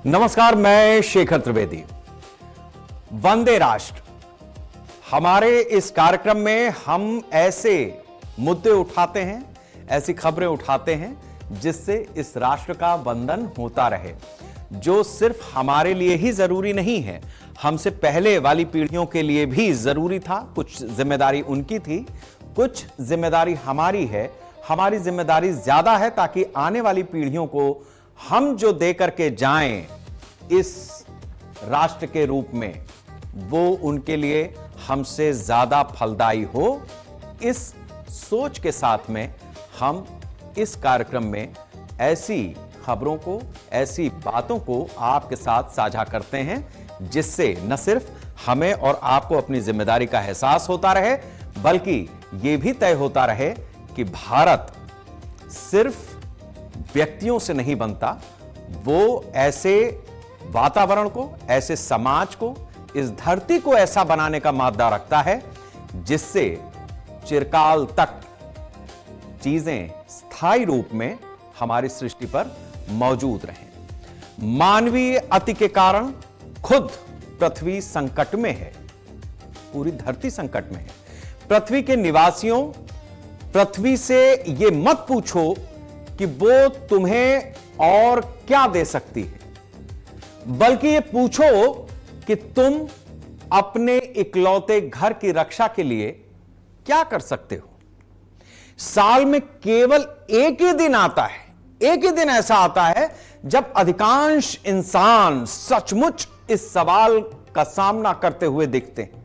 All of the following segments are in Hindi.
नमस्कार, मैं शेखर त्रिवेदी। वंदे राष्ट्र हमारे इस कार्यक्रम में हम ऐसे मुद्दे उठाते हैं, ऐसी खबरें उठाते हैं जिससे इस राष्ट्र का वंदन होता रहे, जो सिर्फ हमारे लिए ही जरूरी नहीं है, हमसे पहले वाली पीढ़ियों के लिए भी जरूरी था। कुछ जिम्मेदारी उनकी थी, कुछ जिम्मेदारी हमारी है। हमारी जिम्मेदारी ज्यादा है ताकि आने वाली पीढ़ियों को हम जो दे करके जाएं इस राष्ट्र के रूप में, वो उनके लिए हमसे ज्यादा फलदायी हो। इस सोच के साथ में हम इस कार्यक्रम में ऐसी खबरों को, ऐसी बातों को आपके साथ साझा करते हैं जिससे न सिर्फ हमें और आपको अपनी जिम्मेदारी का एहसास होता रहे, बल्कि यह भी तय होता रहे कि भारत सिर्फ व्यक्तियों से नहीं बनता, वो ऐसे वातावरण को, ऐसे समाज को, इस धरती को ऐसा बनाने का मादा रखता है जिससे चिरकाल तक चीजें स्थायी रूप में हमारी सृष्टि पर मौजूद रहें। मानवीय अति के कारण खुद पृथ्वी संकट में है, पूरी धरती संकट में है। पृथ्वी के निवासियों, पृथ्वी से यह मत पूछो कि वो तुम्हें और क्या दे सकती है, बल्कि ये पूछो कि तुम अपने इकलौते घर की रक्षा के लिए क्या कर सकते हो। साल में केवल एक ही दिन आता है, एक ही दिन ऐसा आता है जब अधिकांश इंसान सचमुच इस सवाल का सामना करते हुए दिखते हैं।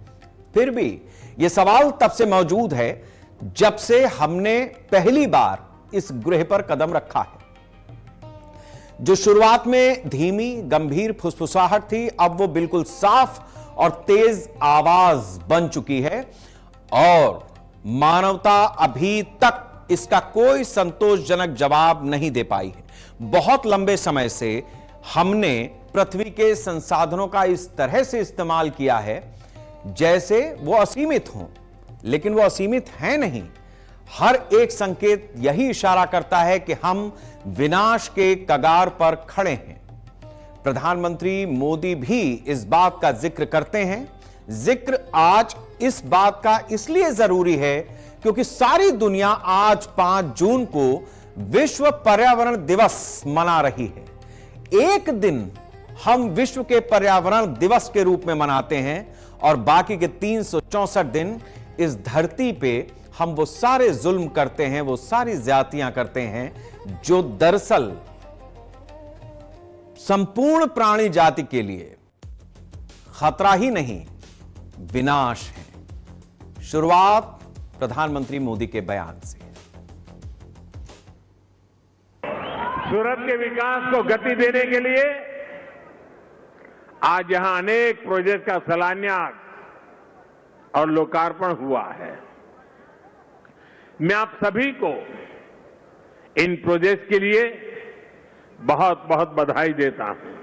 फिर भी यह सवाल तब से मौजूद है जब से हमने पहली बार इस ग्रह पर कदम रखा है। जो शुरुआत में धीमी गंभीर फुसफुसाहट थी, अब वो बिल्कुल साफ और तेज आवाज बन चुकी है और मानवता अभी तक इसका कोई संतोषजनक जवाब नहीं दे पाई है। बहुत लंबे समय से हमने पृथ्वी के संसाधनों का इस तरह से इस्तेमाल किया है जैसे वो असीमित हों, लेकिन वो असीमित हैं नहीं। हर एक संकेत यही इशारा करता है कि हम विनाश के कगार पर खड़े हैं। प्रधानमंत्री मोदी भी इस बात का जिक्र करते हैं। जिक्र आज इस बात का इसलिए जरूरी है क्योंकि सारी दुनिया आज 5 जून को विश्व पर्यावरण दिवस मना रही है। एक दिन हम विश्व के पर्यावरण दिवस के रूप में मनाते हैं और बाकी के 364 दिन इस धरती पे हम वो सारे जुल्म करते हैं, वो सारी ज्यादतियां करते हैं जो दरअसल संपूर्ण प्राणी जाति के लिए खतरा ही नहीं, विनाश है। शुरुआत प्रधानमंत्री मोदी के बयान से। सूरत के विकास को गति देने के लिए आज यहां अनेक प्रोजेक्ट का शिलान्यास और लोकार्पण हुआ है। मैं आप सभी को इन प्रोजेक्ट के लिए बहुत बहुत बधाई देता हूं।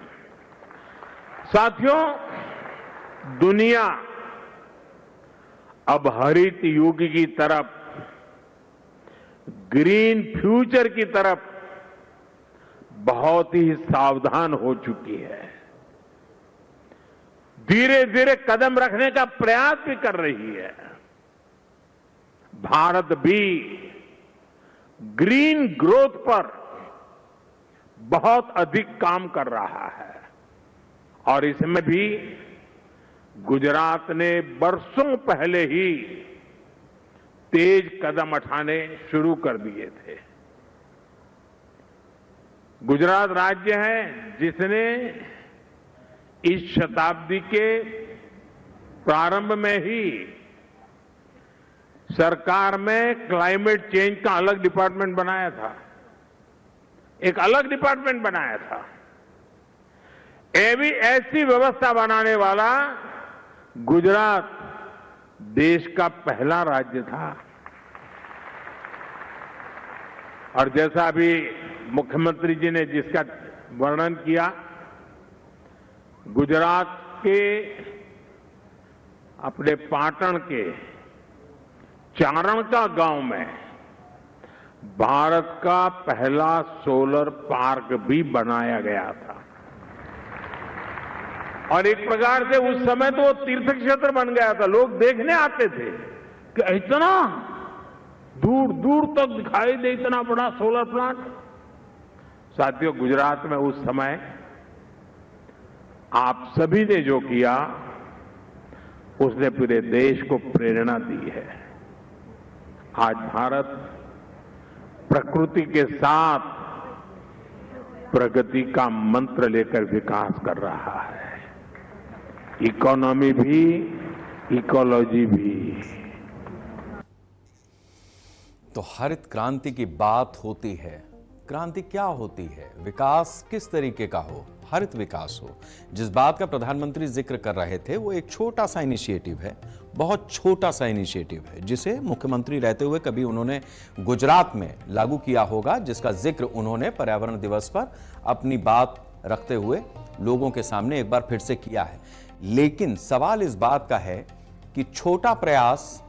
साथियों, दुनिया अब हरित युग की तरफ, ग्रीन फ्यूचर की तरफ बहुत ही सावधान हो चुकी है। धीरे धीरे कदम रखने का प्रयास भी कर रही है। भारत भी ग्रीन ग्रोथ पर बहुत अधिक काम कर रहा है और इसमें भी गुजरात ने बरसों पहले ही तेज कदम उठाने शुरू कर दिए थे। गुजरात राज्य है जिसने इस शताब्दी के प्रारंभ में ही सरकार में क्लाइमेट चेंज का अलग डिपार्टमेंट बनाया था, एक अलग डिपार्टमेंट बनाया था। ऐसी व्यवस्था बनाने वाला गुजरात देश का पहला राज्य था। और जैसा अभी मुख्यमंत्री जी ने जिसका वर्णन किया, गुजरात के अपने पाटण के चारणका गांव में भारत का पहला सोलर पार्क भी बनाया गया था। और एक प्रकार से उस समय तो वो तीर्थ क्षेत्र बन गया था, लोग देखने आते थे कि इतना दूर दूर तक दिखाई दे इतना बड़ा सोलर प्लांट। साथियों, गुजरात में उस समय आप सभी ने जो किया उसने पूरे देश को प्रेरणा दी है। आज भारत प्रकृति के साथ प्रगति का मंत्र लेकर विकास कर रहा है। इकोनॉमी भी, इकोलॉजी भी। तो हरित क्रांति की बात होती है, क्रांति क्या होती है, विकास किस तरीके का हो, हरित विकास हो। जिस बात का प्रधानमंत्री जिक्र कर रहे थे वो एक छोटा सा इनिशिएटिव है, बहुत छोटा सा इनिशिएटिव है, जिसे मुख्यमंत्री रहते हुए कभी उन्होंने गुजरात में लागू किया होगा, जिसका जिक्र उन्होंने पर्यावरण दिवस पर अपनी बात रखते हुए लोगों के सामने एक बार फिर से किया है। लेकिन सवाल इस बात का है कि छोटा प्रयास,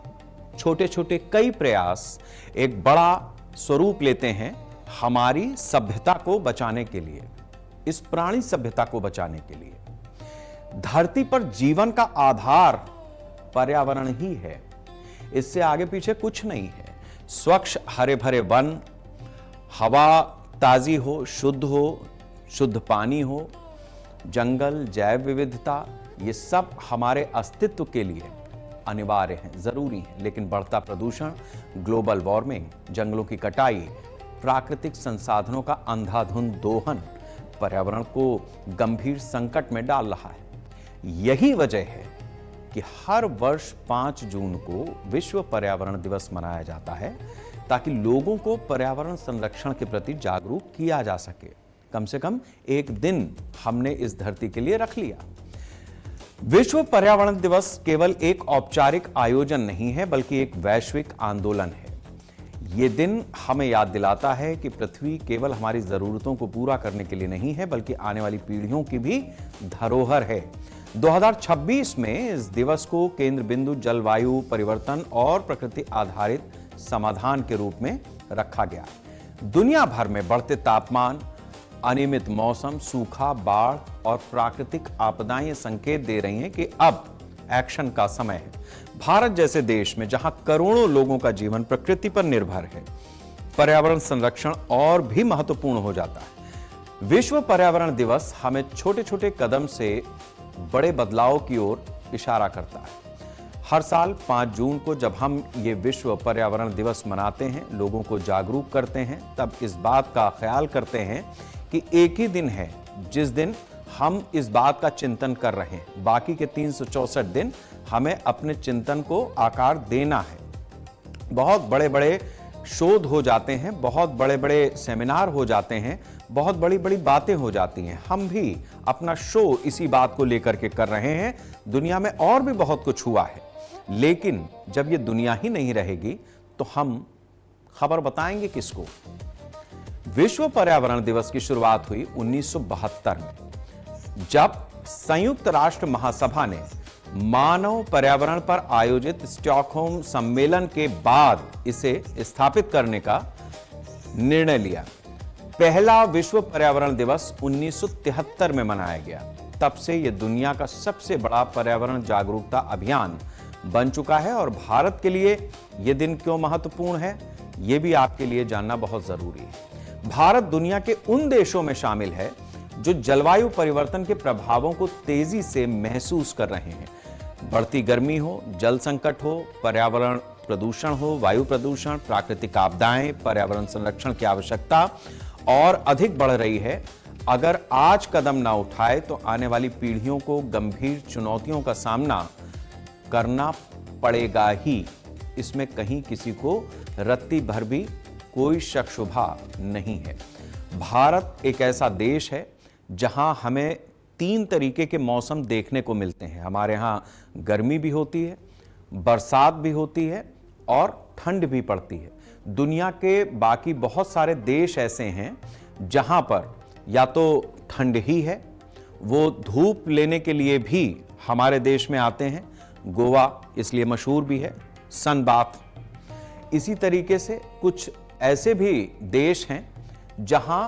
छोटे छोटे कई प्रयास एक बड़ा स्वरूप लेते हैं हमारी सभ्यता को बचाने के लिए, इस प्राणी सभ्यता को बचाने के लिए। धरती पर जीवन का आधार पर्यावरण ही है, इससे आगे पीछे कुछ नहीं है। स्वच्छ हरे भरे वन, हवा ताजी हो, शुद्ध पानी हो, जंगल, जैव विविधता, ये सब हमारे अस्तित्व के लिए अनिवार्य हैं, जरूरी हैं। लेकिन बढ़ता प्रदूषण, ग्लोबल वार्मिंग, जंगलों की कटाई, प्राकृतिक संसाधनों का अंधाधुंध दोहन पर्यावरण को गंभीर संकट में डाल रहा है। यही वजह है कि हर वर्ष 5 जून को विश्व पर्यावरण दिवस मनाया जाता है, ताकि लोगों को पर्यावरण संरक्षण के प्रति जागरूक किया जा सके। कम से कम एक दिन हमने इस धरती के लिए रख लिया। विश्व पर्यावरण दिवस केवल एक औपचारिक आयोजन नहीं है, बल्कि एक वैश्विक आंदोलन है। ये दिन हमें याद दिलाता है कि पृथ्वी केवल हमारी जरूरतों को पूरा करने के लिए नहीं है, बल्कि आने वाली पीढ़ियों की भी धरोहर है। 2026 में इस दिवस को केंद्र बिंदु जलवायु परिवर्तन और प्रकृति आधारित समाधान के रूप में रखा गया। दुनिया भर में बढ़ते तापमान, अनियमित मौसम, सूखा, बाढ़ और प्राकृतिक आपदाएं संकेत दे रही हैं कि अब एक्शन का समय है। भारत जैसे देश में, जहां करोड़ों लोगों का जीवन प्रकृति पर निर्भर है, पर्यावरण संरक्षण और भी महत्वपूर्ण हो जाता है। विश्व पर्यावरण दिवस हमें छोटे छोटे कदम से बड़े बदलाव की ओर इशारा करता है। हर साल 5 जून को जब हम ये विश्व पर्यावरण दिवस मनाते हैं, लोगों को जागरूक करते हैं, तब इस बात का ख्याल करते हैं कि एक ही दिन है जिस दिन हम इस बात का चिंतन कर रहे हैं। बाकी के 364 दिन हमें अपने चिंतन को आकार देना है। बहुत बड़े बड़े शोध हो जाते हैं, बहुत बड़े बड़े सेमिनार हो जाते हैं, बहुत बड़ी बड़ी बातें हो जाती हैं। हम भी अपना शो इसी बात को लेकर के कर रहे हैं। दुनिया में और भी बहुत कुछ हुआ है, लेकिन जब ये दुनिया ही नहीं रहेगी तो हम खबर बताएंगे किसको। विश्व पर्यावरण दिवस की शुरुआत हुई 1972 में, जब संयुक्त राष्ट्र महासभा ने मानव पर्यावरण पर आयोजित स्टॉकहोम सम्मेलन के बाद इसे स्थापित करने का निर्णय लिया। पहला विश्व पर्यावरण दिवस 1973 में मनाया गया। तब से यह दुनिया का सबसे बड़ा पर्यावरण जागरूकता अभियान बन चुका है। और भारत के लिए यह दिन क्यों महत्वपूर्ण है, यह भी आपके लिए जानना बहुत जरूरी है। भारत दुनिया के उन देशों में शामिल है जो जलवायु परिवर्तन के प्रभावों को तेजी से महसूस कर रहे हैं। बढ़ती गर्मी हो, जल संकट हो, पर्यावरण प्रदूषण हो, वायु प्रदूषण, प्राकृतिक आपदाएं, पर्यावरण संरक्षण की आवश्यकता और अधिक बढ़ रही है। अगर आज कदम ना उठाए तो आने वाली पीढ़ियों को गंभीर चुनौतियों का सामना करना पड़ेगा ही। इसमें कहीं किसी को रत्ती भर भी कोई शक शुबा नहीं है। भारत एक ऐसा देश है जहां हमें 3 तरीके के मौसम देखने को मिलते हैं। हमारे यहाँ गर्मी भी होती है, बरसात भी होती है और ठंड भी पड़ती है। दुनिया के बाकी बहुत सारे देश ऐसे हैं जहां पर या तो ठंड ही है, वो धूप लेने के लिए भी हमारे देश में आते हैं। गोवा इसलिए मशहूर भी है, सन बाथ। इसी तरीके से कुछ ऐसे भी देश हैं जहां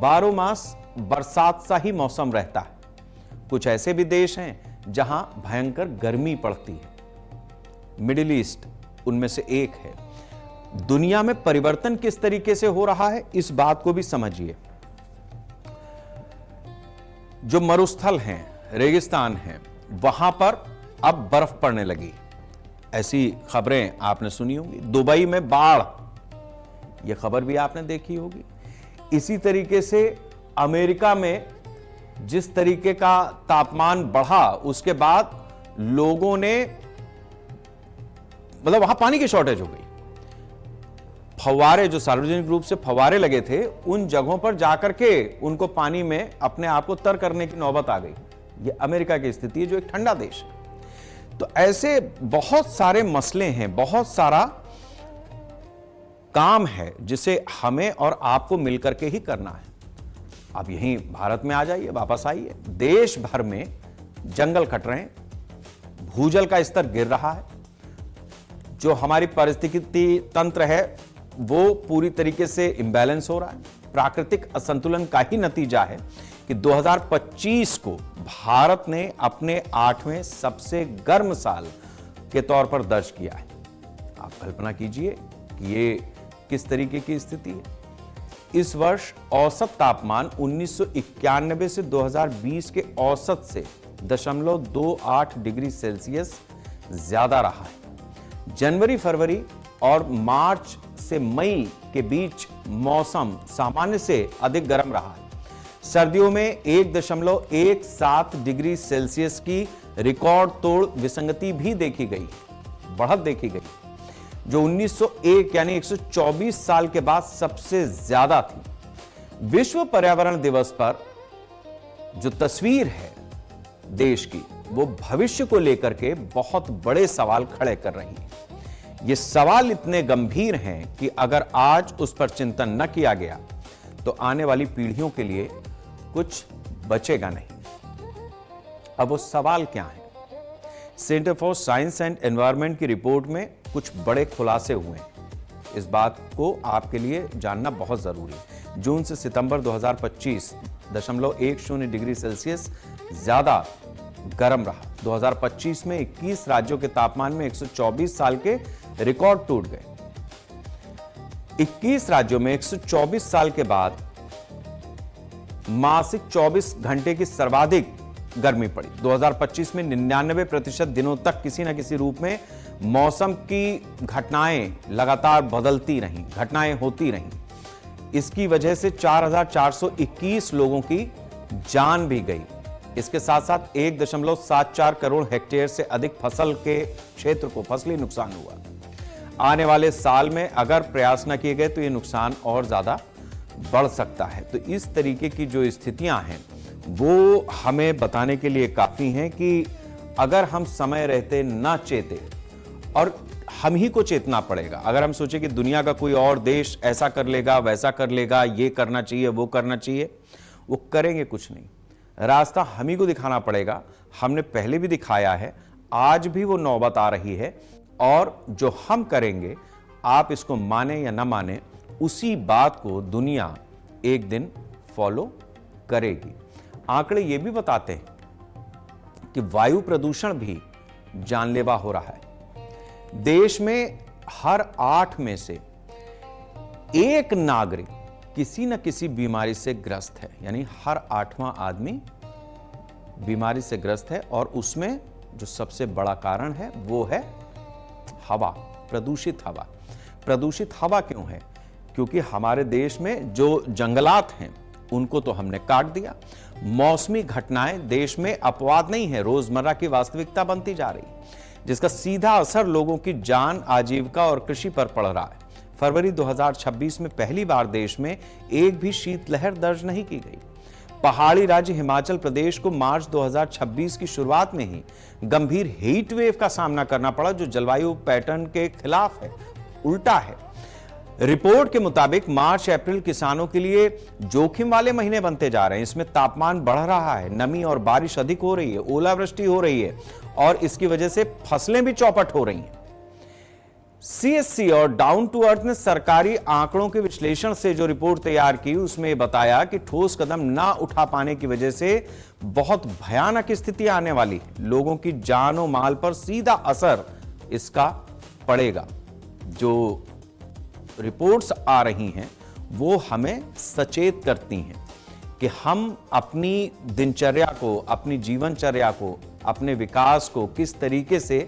12 मास बरसात सा ही मौसम रहता है। कुछ ऐसे भी देश हैं जहां भयंकर गर्मी पड़ती है। मिडिल ईस्ट उनमें से एक है। दुनिया में परिवर्तन किस तरीके से हो रहा है, इस बात को भी समझिए। जो मरुस्थल हैं, रेगिस्तान हैं, वहां पर अब बर्फ पड़ने लगी। ऐसी खबरें आपने सुनी होंगी। दुबई में बाढ़, यह खबर भी आपने देखी होगी। इसी तरीके से अमेरिका में जिस तरीके का तापमान बढ़ा, उसके बाद लोगों ने, मतलब वहां पानी की शॉर्टेज हो गई। फव्वारे, जो सार्वजनिक रूप से फव्वारे लगे थे, उन जगहों पर जाकर के उनको पानी में अपने आप को तर करने की नौबत आ गई। यह अमेरिका की स्थिति है, जो एक ठंडा देश है। तो ऐसे बहुत सारे मसले हैं, बहुत सारा काम है जिसे हमें और आपको मिलकर के ही करना है। अब यहीं भारत में आ जाइए, वापस आइए। देश भर में जंगल कट रहे हैं, भूजल का स्तर गिर रहा है, जो हमारी पारिस्थितिकी तंत्र है वो पूरी तरीके से इंबैलेंस हो रहा है। प्राकृतिक असंतुलन का ही नतीजा है कि 2025 को भारत ने अपने 8वें सबसे गर्म साल के तौर पर दर्ज किया है। आप कल्पना कीजिए कि ये किस तरीके की स्थिति है। इस वर्ष औसत तापमान 1991 से 2020 के औसत से 0.28 डिग्री सेल्सियस ज्यादा रहा है। जनवरी, फरवरी और मार्च से मई के बीच मौसम सामान्य से अधिक गर्म रहा है। सर्दियों में 1.17 डिग्री सेल्सियस की रिकॉर्ड तोड़ विसंगति भी देखी गई, बढ़त देखी गई, जो 1901 यानी 124 साल के बाद सबसे ज्यादा थी। विश्व पर्यावरण दिवस पर जो तस्वीर है देश की, वो भविष्य को लेकर के बहुत बड़े सवाल खड़े कर रही है। ये सवाल इतने गंभीर हैं कि अगर आज उस पर चिंतन न किया गया तो आने वाली पीढ़ियों के लिए कुछ बचेगा नहीं। अब वो सवाल क्या है? Centre for science and environment की रिपोर्ट में कुछ बड़े खुलासे हुए हैं। इस बात को आपके लिए जानना बहुत जरूरी है। जून से सितंबर 2025 0.10 डिग्री सेल्सियस ज्यादा गर्म रहा। 2025 में 21 राज्यों के तापमान में 124 साल के रिकॉर्ड टूट गए। 21 राज्यों में 124 साल के बाद मासिक 24 घंटे की सर्वाधिक गर्मी पड़ी। 2025 में 99% दिनों तक किसी न किसी रूप में मौसम की घटनाएं लगातार बदलती रहीं, घटनाएं होती रहीं। इसकी वजह से 4,421 लोगों की जान भी गई। इसके साथ साथ 1.74 करोड़ हेक्टेयर से अधिक फसल के क्षेत्र को फसली नुकसान हुआ। आने वाले साल में अगर प्रयास न किए गए तो यह नुकसान और ज्यादा बढ़ सकता है। तो इस तरीके की जो स्थितियां हैं वो हमें बताने के लिए काफी हैं कि अगर हम समय रहते ना चेते, और हम ही को चेतना पड़ेगा। अगर हम सोचे कि दुनिया का कोई और देश ऐसा कर लेगा, वैसा कर लेगा, ये करना चाहिए, वो करना चाहिए, वो करेंगे कुछ नहीं। रास्ता हम ही को दिखाना पड़ेगा। हमने पहले भी दिखाया है, आज भी वो नौबत आ रही है, और जो हम करेंगे, आप इसको माने या ना माने, उसी बात को दुनिया एक दिन फॉलो करेगी। आंकड़े ये भी बताते हैं कि वायु प्रदूषण भी जानलेवा हो रहा है। देश में हर 8 में से 1 नागरिक किसी न किसी बीमारी से ग्रस्त है, यानी हर 8वां आदमी बीमारी से ग्रस्त है। और उसमें जो सबसे बड़ा कारण है वो है हवा, प्रदूषित हवा। प्रदूषित हवा क्यों है? क्योंकि हमारे देश में जो जंगलात हैं उनको तो हमने काट दिया। मौसमी घटनाएं देश में अपवाद नहीं है, रोजमर्रा की वास्तविकता बनती जा रही, जिसका सीधा असर लोगों की जान, आजीविका और कृषि पर पड़ रहा है। फरवरी 2026 में पहली बार देश में एक भी शीतलहर दर्ज नहीं की गई। पहाड़ी राज्य हिमाचल प्रदेश को मार्च 2026 की शुरुआत में ही गंभीर हीट वेव का सामना करना पड़ा, जो जलवायु पैटर्न के खिलाफ है, उल्टा है। रिपोर्ट के मुताबिक मार्च अप्रैल किसानों के लिए जोखिम वाले महीने बनते जा रहे हैं। इसमें तापमान बढ़ रहा है, नमी और बारिश अधिक हो रही है, ओलावृष्टि हो रही है, और इसकी वजह से फसलें भी चौपट हो रही हैं। सीएससी और डाउन टू अर्थ ने सरकारी आंकड़ों के विश्लेषण से जो रिपोर्ट तैयार की उसमें यह बताया कि ठोस कदम ना उठा पाने की वजह से बहुत भयानक स्थिति आने वाली है। लोगों की जान और माल पर सीधा असर इसका पड़ेगा। जो रिपोर्ट्स आ रही हैं वो हमें सचेत करती हैं कि हम अपनी दिनचर्या को, अपनी जीवनचर्या को, अपने विकास को किस तरीके से,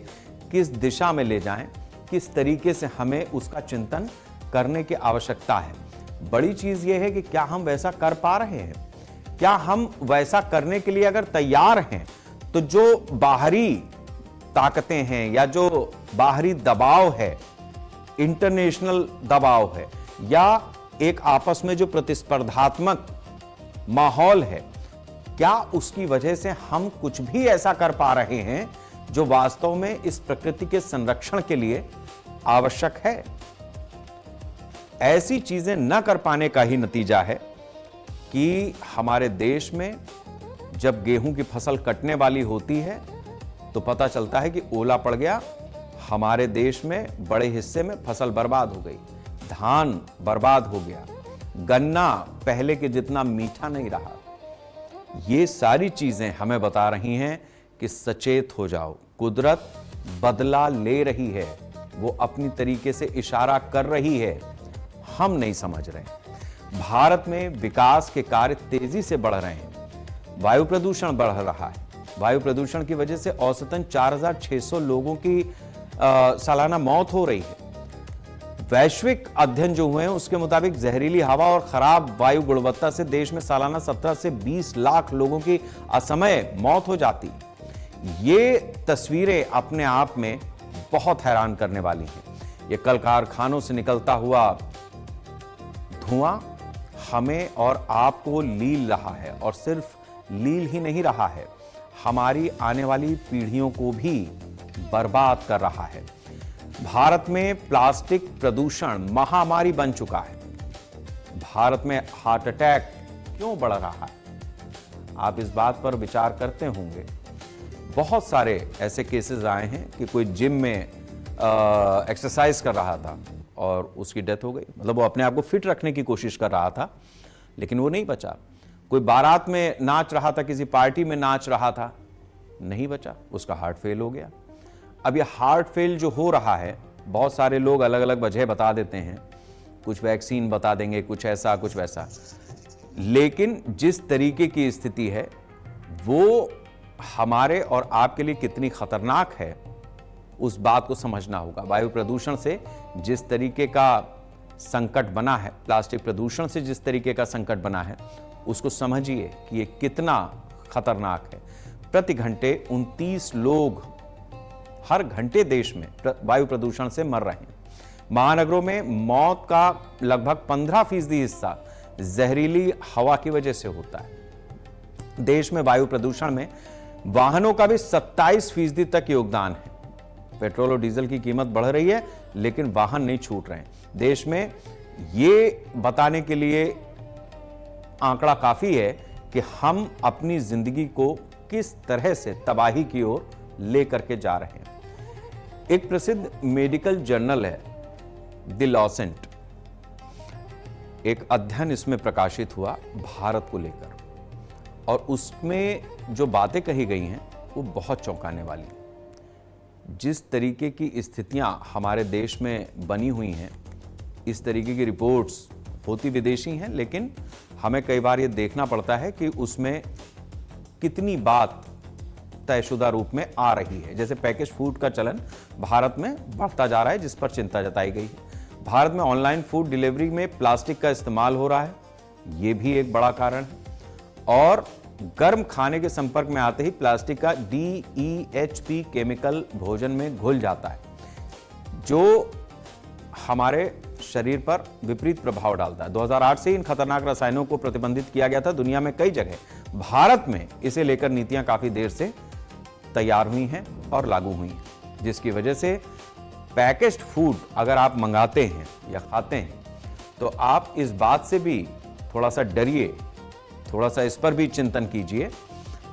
किस दिशा में ले जाएं, किस तरीके से हमें उसका चिंतन करने की आवश्यकता है। बड़ी चीज यह है कि क्या हम वैसा कर पा रहे हैं, क्या हम वैसा करने के लिए अगर तैयार हैं तो जो बाहरी ताकतें हैं या जो बाहरी दबाव है, इंटरनेशनल दबाव है या एक आपस में जो प्रतिस्पर्धात्मक माहौल है, क्या उसकी वजह से हम कुछ भी ऐसा कर पा रहे हैं जो वास्तव में इस प्रकृति के संरक्षण के लिए आवश्यक है। ऐसी चीजें न कर पाने का ही नतीजा है कि हमारे देश में जब गेहूं की फसल कटने वाली होती है तो पता चलता है कि ओला पड़ गया, हमारे देश में बड़े हिस्से में फसल बर्बाद हो गई, धान बर्बाद हो गया, गन्ना पहले के जितना मीठा नहीं रहा। ये सारी चीजें हमें बता रही हैं कि सचेत हो जाओ, कुदरत बदला ले रही है, वो अपनी तरीके से इशारा कर रही है, हम नहीं समझ रहे। भारत में विकास के कार्य तेजी से बढ़ रहे हैं, वायु प्रदूषण बढ़ रहा है, वायु प्रदूषण की वजह से औसतन 4600 लोगों की सालाना मौत हो रही है। वैश्विक अध्ययन जो हुए हैं उसके मुताबिक जहरीली हवा और खराब वायु गुणवत्ता से देश में सालाना 17 से 20 लाख लोगों की असमय मौत हो जाती। ये तस्वीरें अपने आप में बहुत हैरान करने वाली हैं। ये कल कारखानों से निकलता हुआ धुआं हमें और आपको लील रहा है, और सिर्फ लील ही नहीं रहा है, हमारी आने वाली पीढ़ियों को भी बर्बाद कर रहा है। भारत में प्लास्टिक प्रदूषण महामारी बन चुका है। भारत में हार्ट अटैक क्यों बढ़ रहा है? आप इस बात पर विचार करते होंगे। बहुत सारे ऐसे केसेस आए हैं कि कोई जिम में एक्सरसाइज कर रहा था और उसकी डेथ हो गई। मतलब वो अपने आप को फिट रखने की कोशिश कर रहा था लेकिन वो नहीं बचा। कोई बारात में नाच रहा था, किसी पार्टी में नाच रहा था, नहीं बचा, उसका हार्ट फेल हो गया। अब ये हार्ट फेल जो हो रहा है, बहुत सारे लोग अलग अलग वजह बता देते हैं, कुछ वैक्सीन बता देंगे, कुछ ऐसा कुछ वैसा, लेकिन जिस तरीके की स्थिति है वो हमारे और आपके लिए कितनी खतरनाक है उस बात को समझना होगा। वायु प्रदूषण से जिस तरीके का संकट बना है, प्लास्टिक प्रदूषण से जिस तरीके का संकट बना है, उसको समझिए कि ये कितना खतरनाक है। प्रति घंटे 29 लोग हर घंटे देश में वायु प्रदूषण से मर रहे हैं। महानगरों में मौत का लगभग 15% हिस्सा जहरीली हवा की वजह से होता है। देश में वायु प्रदूषण में वाहनों का भी 27% तक योगदान है। पेट्रोल और डीजल की कीमत बढ़ रही है लेकिन वाहन नहीं छूट रहे हैं। देश में ये बताने के लिए आंकड़ा काफी है कि हम अपनी जिंदगी को किस तरह से तबाही की ओर लेकर के जा रहे हैं। एक प्रसिद्ध मेडिकल जर्नल है द लॉसेंट, एक अध्ययन इसमें प्रकाशित हुआ भारत को लेकर, और उसमें जो बातें कही गई हैं वो बहुत चौंकाने वाली हैं। जिस तरीके की स्थितियां हमारे देश में बनी हुई हैं, इस तरीके की रिपोर्ट्स होती विदेशी हैं, लेकिन हमें कई बार ये देखना पड़ता है कि उसमें कितनी बात तयशुदा रूप में आ रही है। जैसे पैकेज फूड का चलन भारत में बढ़ता जा रहा है, जिस पर चिंता जताई गई है। भारत में ऑनलाइन फूड डिलीवरी में प्लास्टिक का इस्तेमाल हो रहा है, ये भी एक बड़ा कारण है। और गर्म खाने के संपर्क में आते ही प्लास्टिक का DEHP केमिकल भोजन में घुल जाता है, जो हमारे शरीर पर विपरीत प्रभाव डालता है। 2008 से इन खतरनाक रसायनों को प्रतिबंधित किया गया था दुनिया में कई जगह। भारत में इसे लेकर नीतियां काफी देर से तैयार हुई हैं और लागू हुई हैं, जिसकी वजह से पैकेज्ड फूड अगर आप मंगाते हैं या खाते हैं तो आप इस बात से भी थोड़ा सा डरिए, थोड़ा सा इस पर भी चिंतन कीजिए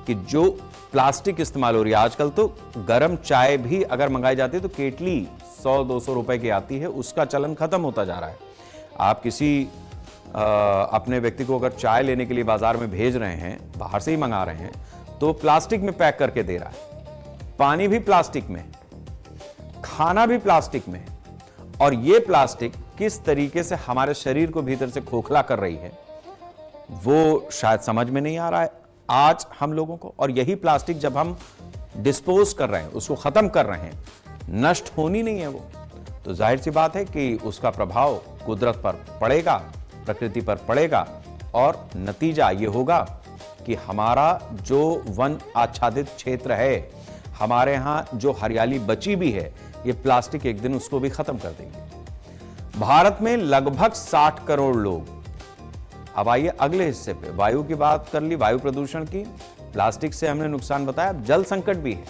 कि जो प्लास्टिक इस्तेमाल हो रही है आजकल, तो गर्म चाय भी अगर मंगाई जाती है तो केटली 100-200 रुपए की आती है, उसका चलन खत्म होता जा रहा है। आप किसी अपने व्यक्ति को अगर चाय लेने के लिए बाजार में भेज रहे हैं, बाहर से ही मंगा रहे हैं, तो प्लास्टिक में पैक करके दे रहा है, पानी भी प्लास्टिक में, खाना भी प्लास्टिक में। और ये प्लास्टिक किस तरीके से हमारे शरीर को भीतर से खोखला कर रही है, वो शायद समझ में नहीं आ रहा है आज हम लोगों को। और यही प्लास्टिक जब हम डिस्पोज कर रहे हैं, उसको खत्म कर रहे हैं, नष्ट होनी नहीं है वो, तो जाहिर सी बात है कि उसका प्रभाव कुदरत पर पड़ेगा, प्रकृति पर पड़ेगा। और नतीजा ये होगा कि हमारा जो वन आच्छादित क्षेत्र है, हमारे यहां जो हरियाली बची भी है, ये प्लास्टिक एक दिन उसको भी खत्म कर देगी। भारत में लगभग 60 करोड़ लोग। अब आइए अगले हिस्से पे, वायु की बात कर ली, वायु प्रदूषण की, प्लास्टिक से हमने नुकसान बताया, अब जल संकट भी है।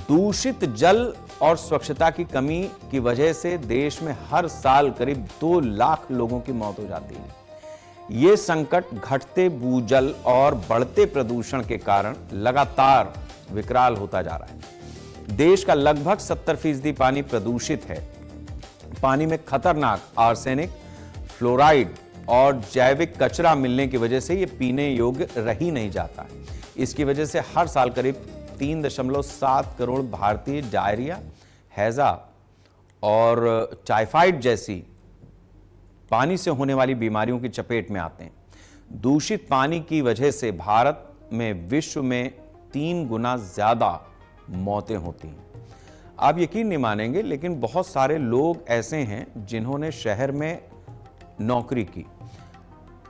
दूषित जल और स्वच्छता की कमी की वजह से देश में हर साल करीब 2 लाख लोगों की मौत हो जाती है। यह संकट घटते भूजल और बढ़ते प्रदूषण के कारण लगातार विकराल होता जा रहा है। देश का लगभग 70% पानी प्रदूषित है। पानी में खतरनाक आर्सेनिक, फ्लोराइड और जैविक कचरा मिलने की वजह से यह पीने योग्य रह ही नहीं जाता। इसकी वजह से हर साल करीब 3.7 करोड़ भारतीय डायरिया, हैजा और टाइफाइड जैसी पानी से होने वाली बीमारियों की चपेट में आते हैं। दूषित पानी की वजह से भारत में विश्व में 3 गुना ज्यादा मौतें होती हैं। आप यकीन नहीं मानेंगे, लेकिन बहुत सारे लोग ऐसे हैं जिन्होंने शहर में नौकरी की,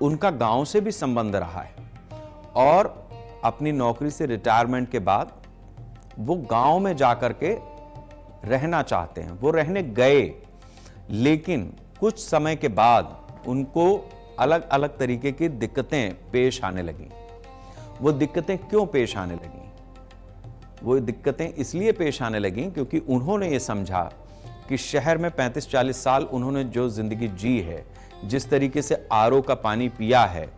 उनका गांव से भी संबंध रहा है और अपनी नौकरी से रिटायरमेंट के बाद वो गांव में जाकर के रहना चाहते हैं। वो रहने गए, लेकिन कुछ समय के बाद उनको अलग अलग तरीके की दिक्कतें पेश आने लगी। वो दिक्कतें क्यों पेश आने लगी? वो दिक्कतें इसलिए पेश आने लगी क्योंकि उन्होंने ये समझा कि शहर में 35-40 साल उन्होंने जो जिंदगी जी है, जिस तरीके से आरओ का पानी पिया है,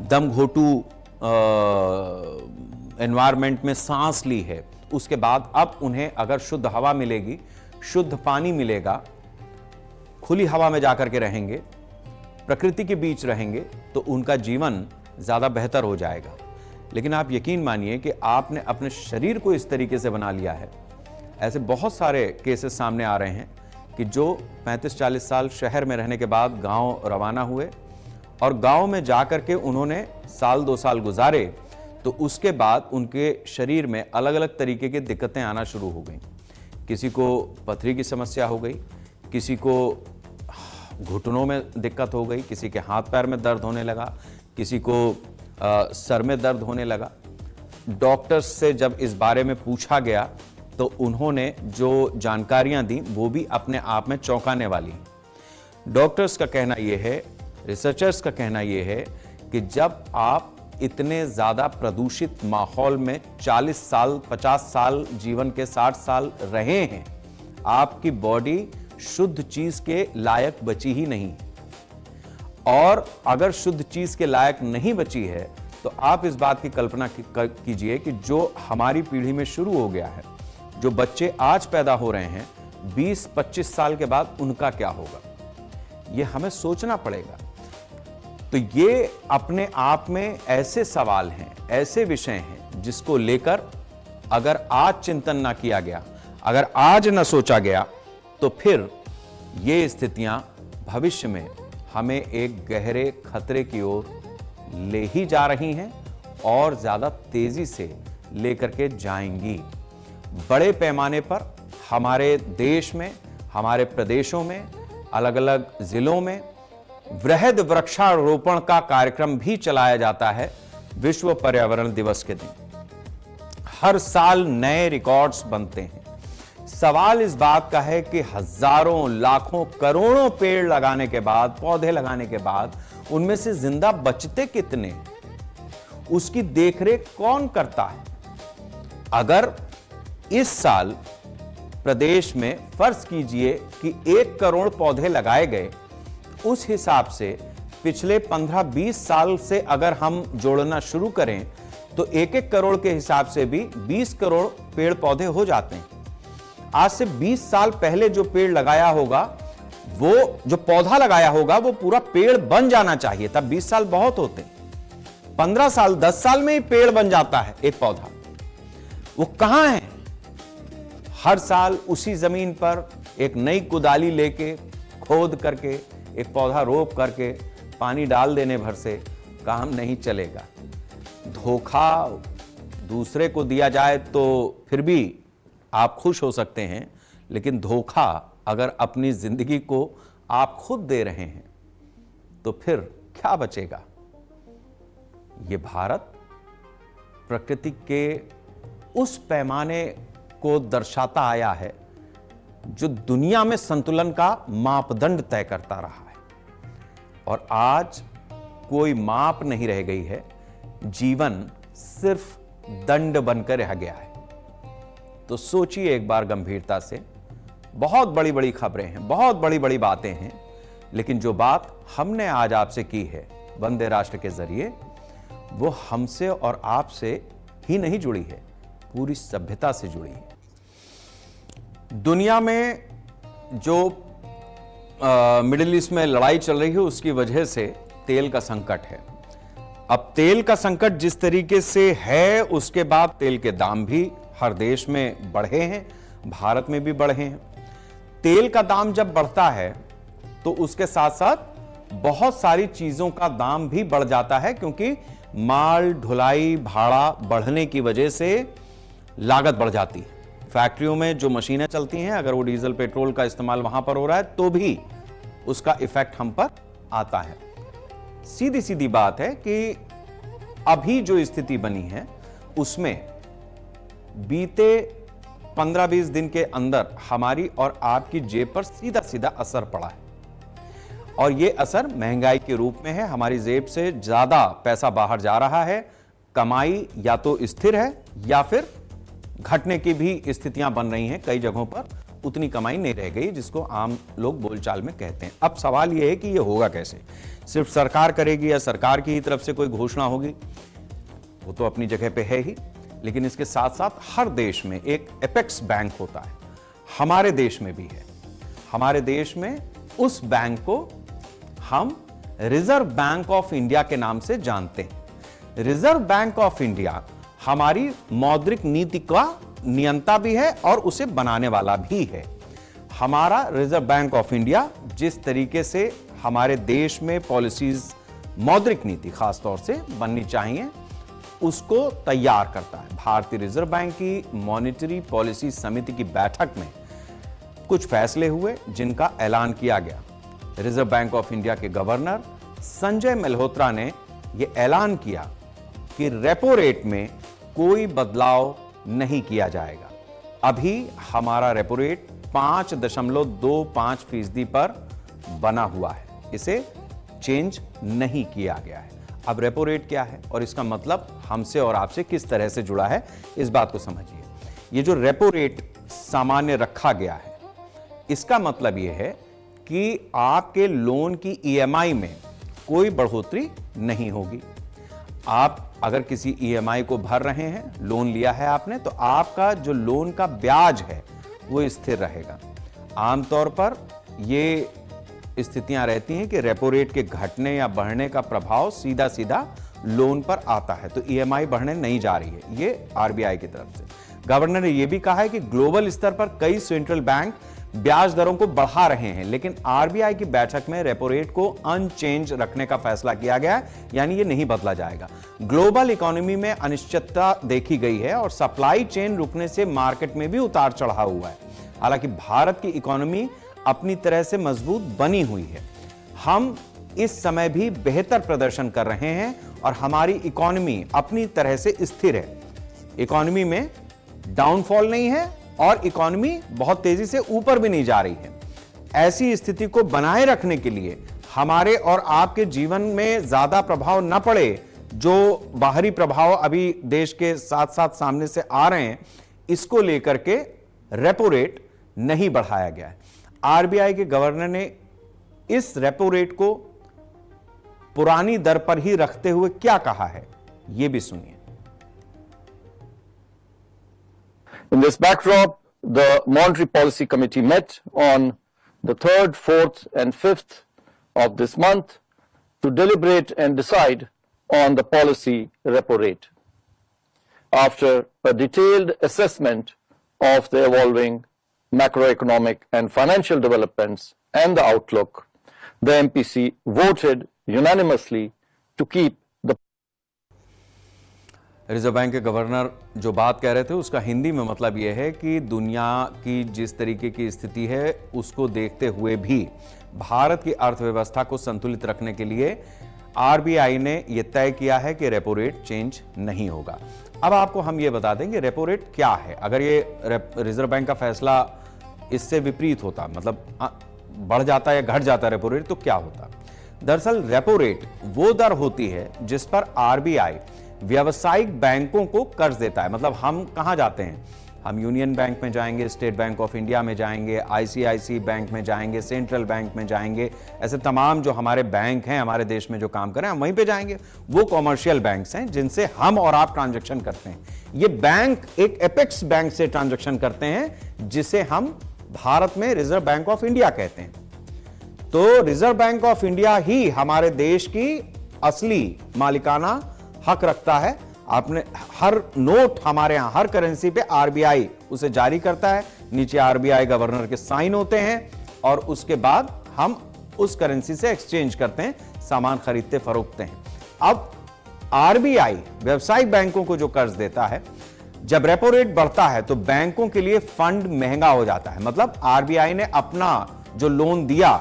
दम घोटू एनवायरमेंट में सांस ली है, उसके बाद अब उन्हें अगर शुद्ध हवा मिलेगी, शुद्ध पानी मिलेगा, खुली हवा में जाकर के रहेंगे, प्रकृति के बीच रहेंगे, तो उनका जीवन ज्यादा बेहतर हो जाएगा। लेकिन आप यकीन मानिए कि आपने अपने शरीर को इस तरीके से बना लिया है। ऐसे बहुत सारे केसेस सामने आ रहे हैं कि जो 35-40 साल शहर में रहने के बाद गांव रवाना हुए और गांव में जाकर के उन्होंने 1-2 साल गुजारे, तो उसके बाद उनके शरीर में अलग अलग तरीके की दिक्कतें आना शुरू हो गई। किसी को पथरी की समस्या हो गई, किसी को घुटनों में दिक्कत हो गई, किसी के हाथ पैर में दर्द होने लगा, किसी को सर में दर्द होने लगा। डॉक्टर्स से जब इस बारे में पूछा गया तो उन्होंने जो जानकारियां दी वो भी अपने आप में चौंकाने वाली। डॉक्टर्स का कहना यह है, रिसर्चर्स का कहना यह है कि जब आप इतने ज्यादा प्रदूषित माहौल में 40 साल, 50 साल जीवन के 60 साल रहे हैं, आपकी बॉडी शुद्ध चीज के लायक बची ही नहीं। और अगर शुद्ध चीज के लायक नहीं बची है तो आप इस बात की कल्पना कीजिए कि जो हमारी पीढ़ी में शुरू हो गया है, जो बच्चे आज पैदा हो रहे हैं, 20-25 साल के बाद उनका क्या होगा, ये हमें सोचना पड़ेगा। तो ये अपने आप में ऐसे सवाल हैं, ऐसे विषय हैं जिसको लेकर अगर आज चिंतन ना किया गया, अगर आज ना सोचा गया, तो फिर ये स्थितियां भविष्य में हमें एक गहरे खतरे की ओर ले ही जा रही हैं और ज्यादा तेजी से लेकर के जाएंगी। बड़े पैमाने पर हमारे देश में, हमारे प्रदेशों में, अलग अलग जिलों में वृहद वृक्षारोपण का कार्यक्रम भी चलाया जाता है विश्व पर्यावरण दिवस के दिन। हर साल नए रिकॉर्ड्स बनते हैं। सवाल इस बात का है कि हजारों, लाखों, करोड़ों पेड़ लगाने के बाद, पौधे लगाने के बाद उनमें से जिंदा बचते कितने, उसकी देखरेख कौन करता है? अगर इस साल प्रदेश में फर्ज कीजिए कि 1 करोड़ पौधे लगाए गए, उस हिसाब से पिछले 15-20 साल से अगर हम जोड़ना शुरू करें तो 1-1 करोड़ के हिसाब से भी 20 करोड़ पेड़ पौधे हो जाते हैं। आज से 20 साल पहले जो पेड़ लगाया होगा, वो जो पौधा लगाया होगा, वो पूरा पेड़ बन जाना चाहिए। तब 20 साल बहुत होते, 15 साल 10 साल में ही पेड़ बन जाता है एक पौधा। वो कहां है? हर साल उसी जमीन पर एक नई कुदाली लेके खोद करके एक पौधा रोप करके पानी डाल देने भर से काम नहीं चलेगा। धोखा दूसरे को दिया जाए तो फिर भी आप खुश हो सकते हैं, लेकिन धोखा अगर अपनी जिंदगी को आप खुद दे रहे हैं तो फिर क्या बचेगा? ये भारत प्रकृति के उस पैमाने को दर्शाता आया है जो दुनिया में संतुलन का मापदंड तय करता रहा है, और आज कोई माप नहीं रह गई है। जीवन सिर्फ दंड बनकर रह गया है। तो सोचिए एक बार गंभीरता से। बहुत बड़ी बड़ी खबरें हैं, बहुत बड़ी बड़ी बातें हैं, लेकिन जो बात हमने आज आपसे की है वंदे राष्ट्र के जरिए, वो हमसे और आपसे ही नहीं जुड़ी है, पूरी सभ्यता से जुड़ी है। दुनिया में जो मिडिल ईस्ट में लड़ाई चल रही है, उसकी वजह से तेल का संकट है। अब तेल का संकट जिस तरीके से है, उसके बाद तेल के दाम भी हर देश में बढ़े हैं, भारत में भी बढ़े हैं। तेल का दाम जब बढ़ता है तो उसके साथ साथ बहुत सारी चीजों का दाम भी बढ़ जाता है, क्योंकि माल ढुलाई भाड़ा बढ़ने की वजह से लागत बढ़ जाती है। फैक्ट्रियों में जो मशीनें चलती हैं, अगर वो डीजल पेट्रोल का इस्तेमाल वहां पर हो रहा है तो भी उसका इफेक्ट हम पर आता है। सीधी सीधी बात है कि अभी जो स्थिति बनी है उसमें बीते 15-20 दिन के अंदर हमारी और आपकी जेब पर सीधा सीधा असर पड़ा है, और यह असर महंगाई के रूप में है। हमारी जेब से ज्यादा पैसा बाहर जा रहा है। कमाई या तो स्थिर है या फिर घटने की भी स्थितियां बन रही हैं। कई जगहों पर उतनी कमाई नहीं रह गई जिसको आम लोग बोलचाल में कहते हैं। अब सवाल यह है कि यह होगा कैसे? सिर्फ सरकार करेगी या सरकार की ही तरफ से कोई घोषणा होगी? वो तो अपनी जगह पे है ही, लेकिन इसके साथ साथ हर देश में एक एपेक्स बैंक होता है। हमारे देश में भी है। हमारे देश में उस बैंक को हम रिजर्व बैंक ऑफ इंडिया के नाम से जानते हैं। रिजर्व बैंक ऑफ इंडिया हमारी मौद्रिक नीति का नियंता भी है और उसे बनाने वाला भी है। हमारा रिजर्व बैंक ऑफ इंडिया जिस तरीके से हमारे देश में पॉलिसीज, मौद्रिक नीति खासतौर से बननी चाहिए, उसको तैयार करता है। भारतीय रिजर्व बैंक की मॉनिटरी पॉलिसी समिति की बैठक में कुछ फैसले हुए जिनका ऐलान किया गया। रिजर्व बैंक ऑफ इंडिया के गवर्नर संजय मल्होत्रा ने यह ऐलान किया कि रेपो रेट में कोई बदलाव नहीं किया जाएगा। अभी हमारा रेपो रेट 5.25% पर बना हुआ है, इसे चेंज नहीं किया गया है। अब रेपो रेट क्या है और इसका मतलब हमसे और आपसे किस तरह से जुड़ा है, इस बात को समझिए। ये जो रेपो रेट सामान्य रखा गया है, इसका मतलब यह है कि आपके लोन की ईएमआई में कोई बढ़ोतरी नहीं होगी। आप अगर किसी ईएमआई को भर रहे हैं, लोन लिया है आपने, तो आपका जो लोन का ब्याज है वो स्थिर रहेगा। आमतौर पर ये स्थितियां रहती हैं कि रेपो रेट के घटने या बढ़ने का प्रभाव सीधा सीधा लोन पर आता है, तो ईएमआई बढ़ने नहीं जा रही है। ये आरबीआई की तरफ से। गवर्नर ने यह भी कहा है कि ग्लोबल स्तर पर कई सेंट्रल बैंक ब्याज दरों को बढ़ा रहे हैं, लेकिन आरबीआई की बैठक में रेपो रेट को अनचेंज रखने का फैसला किया गया है, यानी ये नहीं बदला जाएगा। ग्लोबल इकोनॉमी में अनिश्चितता देखी गई है और सप्लाई चेन रुकने से मार्केट में भी उतार चढ़ाव हुआ है। हालांकि भारत की इकोनॉमी अपनी तरह से मजबूत बनी हुई है। हम इस समय भी बेहतर प्रदर्शन कर रहे हैं और हमारी इकोनॉमी अपनी तरह से स्थिर है। इकोनॉमी में डाउनफॉल नहीं है और इकोनॉमी बहुत तेजी से ऊपर भी नहीं जा रही है। ऐसी स्थिति को बनाए रखने के लिए हमारे और आपके जीवन में ज्यादा प्रभाव न पड़े, जो बाहरी प्रभाव अभी देश के साथ साथ सामने से आ रहे हैं, इसको लेकर के रेपो रेट नहीं बढ़ाया गया है। आरबीआई के गवर्नर ने इस रेपो रेट को पुरानी दर पर ही रखते हुए क्या कहा है, यह भी सुनिए। In this backdrop, the Monetary Policy Committee met on the 3rd, 4th and 5th of this month to deliberate and decide on the policy repo rate. After a detailed assessment of the evolving macroeconomic and financial developments and the outlook, the MPC voted unanimously to keep the reserve bank के गवर्नर जो बात कह रहे थे उसका हिंदी में मतलब यह है कि दुनिया की जिस तरीके की स्थिति है उसको देखते हुए भी भारत की अर्थव्यवस्था को संतुलित रखने के लिए आरबीआई ने यह तय किया है कि रेपो रेट चेंज नहीं होगा। अब आपको हम ये बता देंगे रेपो रेट क्या है। अगर ये रिजर्व बैंक का फैसला इससे विपरीत होता, मतलब बढ़ जाता या घट जाता रेपो रेट, तो क्या होता? दरअसल रेपो रेट वो दर होती है जिस पर आरबीआई व्यावसायिक बैंकों को कर्ज देता है। मतलब हम कहां जाते हैं? हम यूनियन बैंक में जाएंगे, स्टेट बैंक ऑफ इंडिया में जाएंगे, आईसीआईसी बैंक में जाएंगे, सेंट्रल बैंक में जाएंगे, ऐसे तमाम जो हमारे बैंक हैं हमारे देश में जो काम कर रहे हैं हम वहीं पे जाएंगे। वो कॉमर्शियल बैंक्स हैं जिनसे हम और आप ट्रांजैक्शन करते हैं। ये बैंक एक एपेक्स बैंक से ट्रांजैक्शन करते हैं जिसे हम भारत में रिजर्व बैंक ऑफ इंडिया कहते हैं। तो रिजर्व बैंक ऑफ इंडिया ही हमारे देश की असली मालिकाना हक रखता है। आपने हर नोट हमारे यहां हर करेंसी पे आरबीआई उसे जारी करता है, नीचे आरबीआई गवर्नर के साइन होते हैं और उसके बाद हम उस करेंसी से एक्सचेंज करते हैं, सामान खरीदते फरोखते हैं। अब आरबीआई व्यावसायिक बैंकों को जो कर्ज देता है, जब रेपो रेट बढ़ता है तो बैंकों के लिए फंड महंगा हो जाता है। मतलब आरबीआई ने अपना जो लोन दिया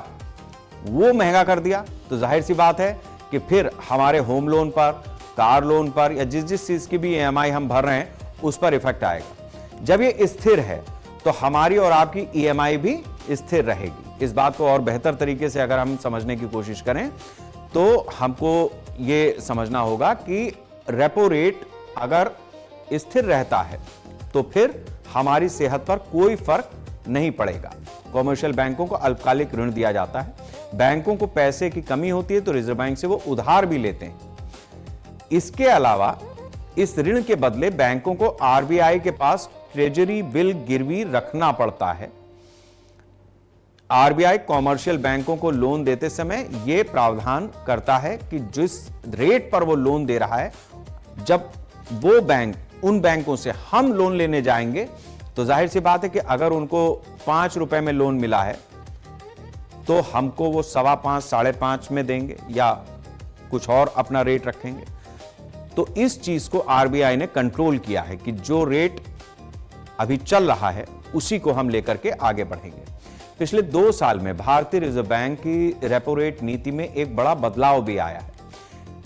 वो महंगा कर दिया, तो जाहिर सी बात है कि फिर हमारे होम लोन पर, कार लोन पर या जिस जिस चीज की भी ईएमआई हम भर रहे हैं उस पर इफेक्ट आएगा। जब ये स्थिर है तो हमारी और आपकी ईएमआई भी स्थिर रहेगी। इस बात को और बेहतर तरीके से अगर हम समझने की कोशिश करें तो हमको ये समझना होगा कि रेपो रेट अगर स्थिर रहता है तो फिर हमारी सेहत पर कोई फर्क नहीं पड़ेगा। कॉमर्शियल बैंकों को अल्पकालिक ऋण दिया जाता है। बैंकों को पैसे की कमी होती है तो रिजर्व बैंक से वो उधार भी लेते हैं। इसके अलावा इस ऋण के बदले बैंकों को आरबीआई के पास ट्रेजरी बिल गिरवी रखना पड़ता है। आरबीआई कॉमर्शियल बैंकों को लोन देते समय यह प्रावधान करता है कि जिस रेट पर वो लोन दे रहा है, जब वो बैंक उन बैंकों से हम लोन लेने जाएंगे तो जाहिर सी बात है कि अगर उनको 5 रुपए में लोन मिला है तो हमको वो 5.25, 5.5 में देंगे या कुछ और अपना रेट रखेंगे। तो इस चीज को आरबीआई ने कंट्रोल किया है कि जो रेट अभी चल रहा है उसी को हम लेकर के आगे बढ़ेंगे। पिछले 2 साल में भारतीय रिजर्व बैंक की रेपो रेट नीति में एक बड़ा बदलाव भी आया है,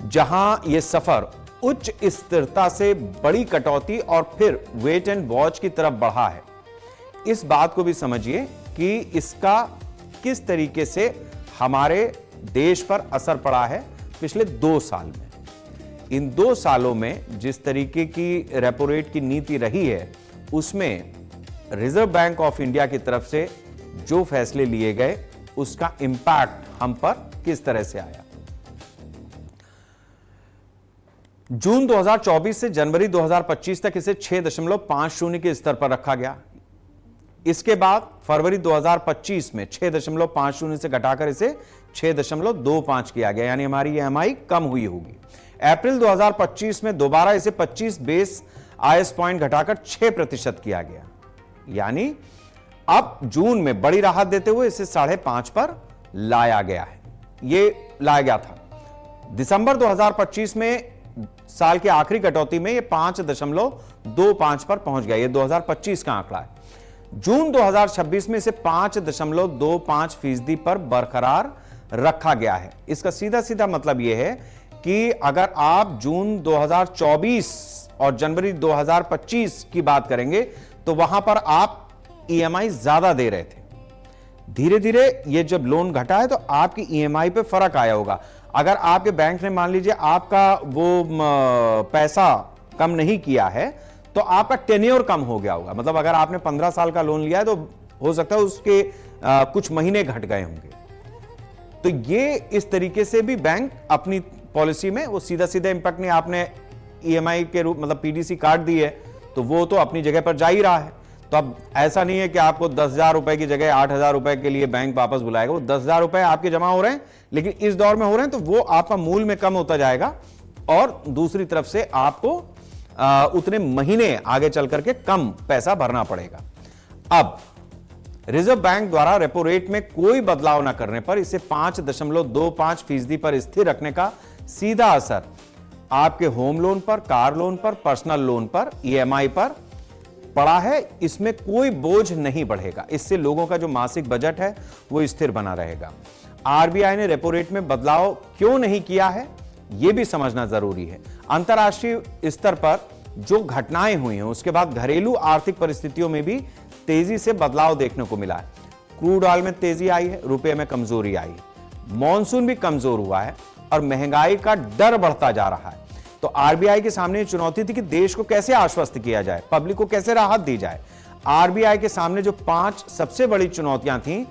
जहां यह सफर उच्च स्थिरता से बड़ी कटौती और फिर वेट एंड वॉच की तरफ बढ़ा है। इस बात को भी समझिए कि इसका किस तरीके से हमारे देश पर असर पड़ा है पिछले 2 साल में। इन 2 सालों में जिस तरीके की रेपो रेट की नीति रही है उसमें रिजर्व बैंक ऑफ इंडिया की तरफ से जो फैसले लिए गए उसका इंपैक्ट हम पर किस तरह से आया। जून 2024 से जनवरी 2025 तक इसे 6.50 के स्तर पर रखा गया। इसके बाद फरवरी 2025 में 6.50 से घटाकर इसे 6.25 किया गया, यानी हमारी ईएमआई कम हुई होगी। अप्रैल 2025 में दोबारा इसे 25 बेस आईएस पॉइंट घटाकर 6% किया गया, यानी अब जून में बड़ी राहत देते हुए इसे 5.5 पर लाया गया है। यह लाया गया था। दिसंबर 2025 में साल के आखिरी कटौती में यह 5.25 पर पहुंच गया। यह 2025 का आंकड़ा है। जून 2026 में इसे 5.25% पर बरकरार रखा गया है। इसका सीधा सीधा मतलब यह है कि अगर आप जून 2024 और जनवरी 2025 की बात करेंगे तो वहां पर आप ईएमआई ज्यादा दे रहे थे। धीरे धीरे ये जब लोन घटा है तो आपकी ईएमआई पे फर्क आया होगा। अगर आपके बैंक ने मान लीजिए आपका वो पैसा कम नहीं किया है तो आपका टेन्योर कम हो गया होगा। मतलब अगर आपने 15 साल का लोन लिया है तो हो सकता है उसके कुछ महीने घट गए होंगे। तो ये इस तरीके से भी बैंक अपनी पॉलिसी में वो सीधा सीधा इंपैक्ट नहीं, आपने ईएमआई के रूप मतलब पीडीसी काट दी है तो वो तो अपनी जगह पर जा ही रहा है। तो अब ऐसा नहीं है कि आपको 10,000 रुपए की जगह 8,000 रुपए के लिए बैंक वापस बुलाएगा। वो 10,000 रुपए आपके जमा हो रहे हैं, लेकिन इस दौर में हो रहे हैं, तो वो आपका मूल में कम होता जाएगा और दूसरी तरफ से आपको उतने महीने आगे चल करके कम पैसा भरना पड़ेगा। अब रिजर्व बैंक द्वारा रेपो रेट में कोई बदलाव न करने पर इसे 5.25% पर स्थिर रखने का सीधा असर आपके होम लोन पर, कार लोन पर, पर्सनल लोन पर, ईएमआई पर पड़ा है। इसमें कोई बोझ नहीं बढ़ेगा। इससे लोगों का जो मासिक बजट है वो स्थिर बना रहेगा। आरबीआई ने रेपो रेट में बदलाव क्यों नहीं किया है, यह भी समझना जरूरी है। अंतर्राष्ट्रीय स्तर पर जो घटनाएं हुई हैं उसके बाद घरेलू आर्थिक परिस्थितियों में भी तेजी से बदलाव देखने को मिला है। क्रूड ऑयल में तेजी आई है, रुपए में कमजोरी आई है, मॉनसून भी कमजोर हुआ है और महंगाई का डर बढ़ता जा रहा है। तो आरबीआई के सामने चुनौती थी कि देश को कैसे आश्वस्त किया जाए, पब्लिक को कैसे राहत दी जाए। आरबीआई के सामने जो 5 सबसे बड़ी चुनौतियां थीं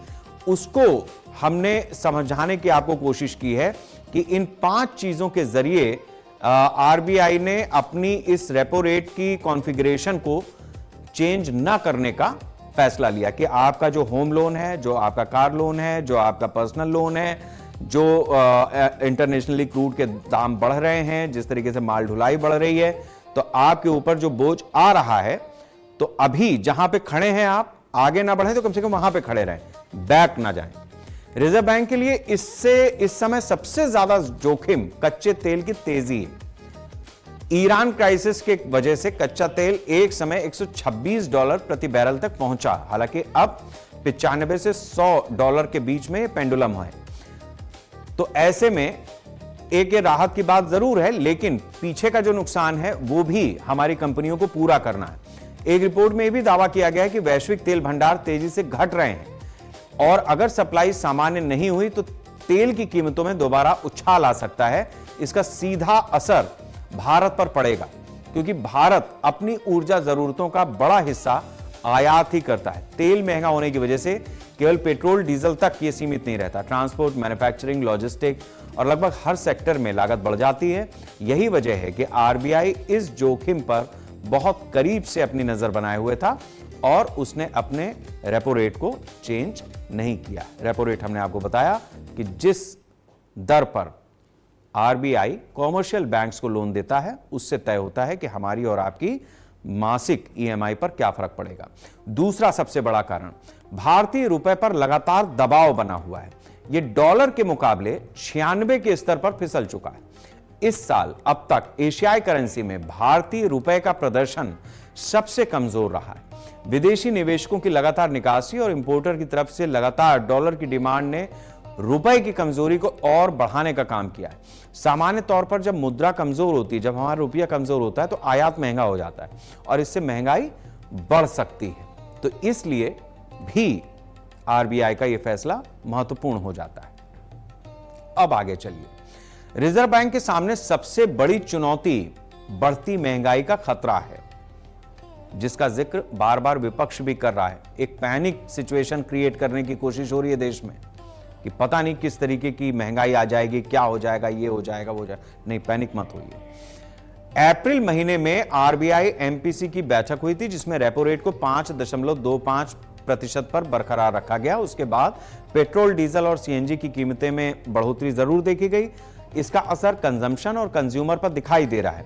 उसको हमने समझाने की आपको कोशिश की है कि इन 5 चीजों के जरिए आरबीआई ने अपनी इस रेपो रेट की कॉन्फ़िगरेशन को चेंज ना करने का फैसला लिया कि आपका जो होम लोन है, जो आपका कार लोन है, जो आपका पर्सनल लोन है, जो इंटरनेशनली क्रूड के दाम बढ़ रहे हैं, जिस तरीके से माल ढुलाई बढ़ रही है, तो आपके ऊपर जो बोझ आ रहा है, तो अभी जहां पे खड़े हैं आप आगे ना बढ़े तो कम से कम वहां पे खड़े रहें, बैक ना जाएं। रिजर्व बैंक के लिए इससे इस समय सबसे ज्यादा जोखिम कच्चे तेल की तेजी है। ईरान क्राइसिस के वजह से कच्चा तेल एक समय $126 प्रति बैरल तक पहुंचा। हालांकि अब 95 से $100 के बीच में पेंडुलम है। तो ऐसे में एक ये राहत की बात जरूर है, लेकिन पीछे का जो नुकसान है वो भी हमारी कंपनियों को पूरा करना है। एक रिपोर्ट में भी दावा किया गया है कि वैश्विक तेल भंडार तेजी से घट रहे हैं और अगर सप्लाई सामान्य नहीं हुई तो तेल की कीमतों में दोबारा उछाल आ सकता है। इसका सीधा असर भारत पर पड़ेगा क्योंकि भारत अपनी ऊर्जा जरूरतों का बड़ा हिस्सा आयात ही करता है। तेल महंगा होने की वजह से केवल पेट्रोल डीजल तक ये सीमित नहीं रहता, ट्रांसपोर्ट, मैन्युफैक्चरिंग, लॉजिस्टिक और लगभग हर सेक्टर में लागत बढ़ जाती है। यही वजह है कि आरबीआई इस जोखिम पर बहुत करीब से अपनी नजर बनाए हुए था और उसने अपने रेपो रेट को चेंज नहीं किया। रेपो रेट हमने आपको बताया कि जिस दर पर आरबीआई कॉमर्शियल बैंक्स को लोन देता है उससे तय होता है कि हमारी और आपकी मासिक ईएमआई पर क्या फर्क पड़ेगा। दूसरा सबसे बड़ा कारण भारतीय रुपए पर लगातार दबाव बना हुआ है। यह डॉलर के मुकाबले 96 के स्तर पर फिसल चुका है। इस साल अब तक एशियाई करेंसी में भारतीय रुपए का प्रदर्शन सबसे कमजोर रहा है। विदेशी निवेशकों की लगातार निकासी और इंपोर्टर की तरफ से लगातार डॉलर की डिमांड ने रुपए की कमजोरी को और बढ़ाने का काम किया है। सामान्य तौर पर जब मुद्रा कमजोर होती है, जब हमारा रुपया कमजोर होता है तो आयात महंगा हो जाता है और इससे महंगाई बढ़ सकती है। तो इसलिए भी आरबीआई का यह फैसला महत्वपूर्ण हो जाता है। अब आगे चलिए, रिजर्व बैंक के सामने सबसे बड़ी चुनौती बढ़ती महंगाई का खतरा है, जिसका जिक्र बार बार विपक्ष भी कर रहा है। एक पैनिक सिचुएशन क्रिएट करने की कोशिश हो रही है देश में कि पता नहीं किस तरीके की महंगाई आ जाएगी, क्या हो जाएगा, ये हो जाएगा, वो जाएगा। नहीं, पैनिक मत होइए। अप्रैल महीने में आरबीआई एमपीसी की बैठक हुई थी जिसमें रेपो रेट को 5.25% पर बरकरार रखा गया। उसके बाद पेट्रोल, डीजल और सीएनजी की कीमतें में बढ़ोतरी जरूर देखी गई। इसका असर कंजम्पशन और कंज्यूमर पर दिखाई दे रहा है।